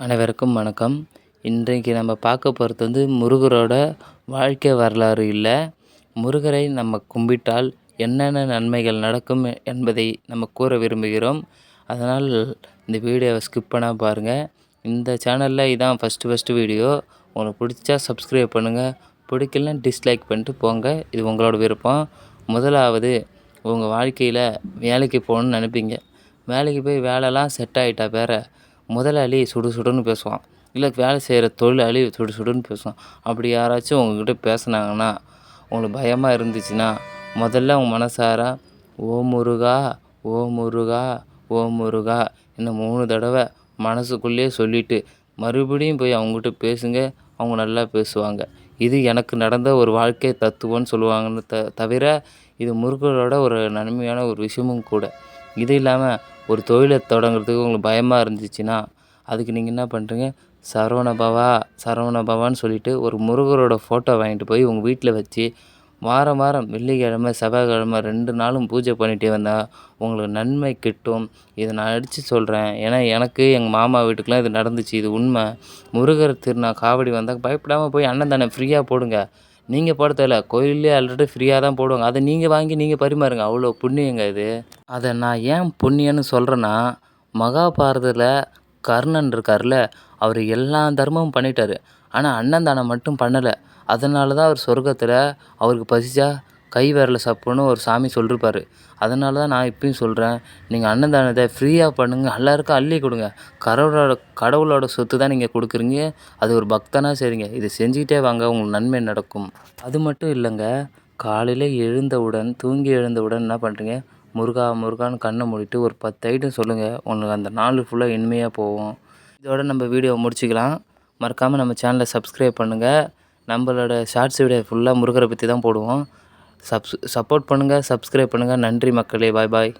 அனைவருக்கும் வணக்கம். இன்றைக்கு நம்ம பார்க்க போகிறது முருகரோட வாழ்க்கை வரலாறு இல்லை. முருகரை நம்ம கும்பிட்டால் என்னென்ன நன்மைகள் நடக்கும் என்பதை நம்ம கூற விரும்புகிறோம். அதனால் இந்த வீடியோவை ஸ்கிப் பண்ணாம பாருங்கள். இந்த சேனலில் இதான் ஃபஸ்ட்டு வீடியோ. உங்களுக்கு பிடிச்சா சப்ஸ்கிரைப் பண்ணுங்கள், பிடிக்கலன்னா டிஸ்லைக் பண்ணிட்டு போங்க. இது உங்களோட விருப்பம். முதலாவது, உங்கள் வாழ்க்கையில் வேலைக்கு போகணுன்னு நினைப்பீங்க. வேலைக்கு போய் வேலைலாம் செட் ஆகிட்டா வேறு முதலாளி சுடுன்னு பேசுவான், இல்லை வேலை செய்கிற தொழிலாளி சுடுன்னு பேசுவான். அப்படி யாராச்சும் உங்கள்கிட்ட பேசுனாங்கன்னா, உங்களுக்கு பயமாக இருந்துச்சுன்னா, முதல்ல உங்கள் மனசார ஓ முருகா, ஓ முருகா, ஓ முருகா இன்னும் 3 தடவை மனசுக்குள்ளேயே சொல்லிவிட்டு மறுபடியும் போய் அவங்ககிட்ட பேசுங்க. அவங்க நல்லா பேசுவாங்க. இது எனக்கு நடந்த ஒரு வாழ்க்கை தத்துவம்னு சொல்லுவாங்கன்னு தவிர இது முருகரோட ஒரு நன்மையான ஒரு விஷயமும் கூட. இது இல்லாமல் ஒரு தொழிலை தொடங்குறதுக்கு உங்களுக்கு பயமாக இருந்துச்சுன்னா, அதுக்கு நீங்கள் என்ன பண்ணுறீங்க, சரவண பவான்னு சொல்லிவிட்டு ஒரு முருகரோட ஃபோட்டோ வாங்கிட்டு போய் உங்கள் வீட்டில் வச்சு வாரம் வெள்ளிக்கிழமை செவ்வாய்க்கிழமை 2 நாளும் பூஜை பண்ணிகிட்டே வந்தால் உங்களுக்கு நன்மை கிட்டும். இதை நான் அடித்து சொல்கிறேன். ஏன்னா எனக்கு எங்கள் மாமா வீட்டுக்கெலாம் இது நடந்துச்சு. இது உண்மை. முருகர் திருநாள் காவடி வந்தால் பயப்படாமல் போய் அன்னதானம் ஃப்ரீயாக போடுங்க. நீங்கள் போட தேவையில்ல, கோயிலே ஆல்ரெடி ஃப்ரீயாக தான் போடுவாங்க. அதை நீங்கள் வாங்கி நீங்கள் பரிமாறுங்க. அவ்வளோ புண்ணியங்க இது. அதை நான் ஏன் புண்ணியன்னு சொல்கிறேன்னா, மகாபாரதத்தில் கர்ணன் இருக்கார்ல, அவர் எல்லா தர்மமும் பண்ணிட்டார். ஆனால் அன்னதானம் மட்டும் பண்ணலை. அதனால தான் அவர் சொர்க்கத்தில் அவருக்கு பசிச்சா கை விரல சப்புன்னு ஒரு சாமி சொல்லிருப்பார். அதனால தான் நான் இப்பயும் சொல்கிறேன், நீங்கள் அன்னதானத்தை ஃப்ரீயாக பண்ணுங்கள், எல்லாருக்கும் அள்ளி கொடுங்க. கடவுளோட சொத்து தான் நீங்கள் கொடுக்குறீங்க. அது ஒரு பக்தனாக சரிங்க. இதை செஞ்சுக்கிட்டே வாங்க, உங்களுக்கு நன்மை நடக்கும். அது மட்டும் இல்லைங்க, காலையில் தூங்கி எழுந்தவுடன் என்ன பண்ணுறீங்க, முருகான்னு கண்ணை மூடிட்டு ஒரு 10 ஐட்டம் சொல்லுங்கள். உங்களுக்கு அந்த நாள் ஃபுல்லாக இனிமையாக போகும். இதோட நம்ம வீடியோவை முடிச்சுக்கலாம். மறக்காமல் நம்ம சேனலை சப்ஸ்கிரைப் பண்ணுங்கள். நம்மளோட ஷார்ட்ஸ் வீடியோ ஃபுல்லாக முருகரை பற்றி தான் போடுவோம். சப்போர்ட் பண்ணுங்கள், சப்ஸ்கிரைப் பண்ணுங்கள். நன்றி மக்களே. பாய்.